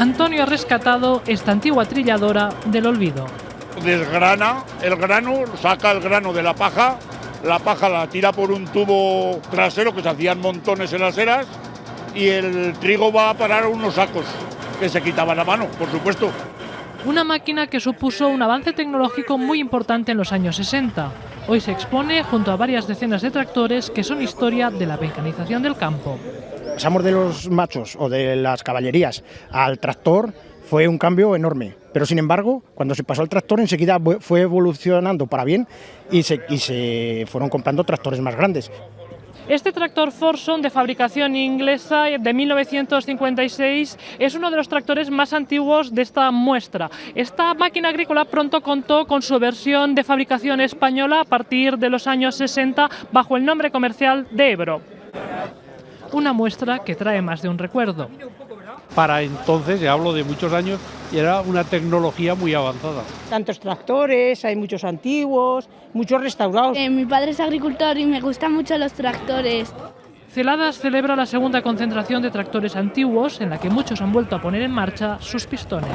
Antonio ha rescatado esta antigua trilladora del olvido. Desgrana el grano, saca el grano de la paja la tira por un tubo trasero, que se hacían montones en las eras, y el trigo va a parar a unos sacos que se quitaban a mano, por supuesto. Una máquina que supuso un avance tecnológico muy importante en los años 60. Hoy se expone junto a varias decenas de tractores que son historia de la mecanización del campo. Pasamos de los machos o de las caballerías al tractor, fue un cambio enorme. Pero sin embargo, cuando se pasó al tractor, enseguida fue evolucionando para bien y se fueron comprando tractores más grandes. Este tractor Forson, de fabricación inglesa de 1956, es uno de los tractores más antiguos de esta muestra. Esta máquina agrícola pronto contó con su versión de fabricación española a partir de los años 60 bajo el nombre comercial de Ebro. Una muestra que trae más de un recuerdo. Para entonces, ya hablo de muchos años, y era una tecnología muy avanzada. Tantos tractores, hay muchos antiguos, muchos restaurados. Mi padre es agricultor y me gustan mucho los tractores. Celadas celebra la segunda concentración de tractores antiguos en la que muchos han vuelto a poner en marcha sus pistones.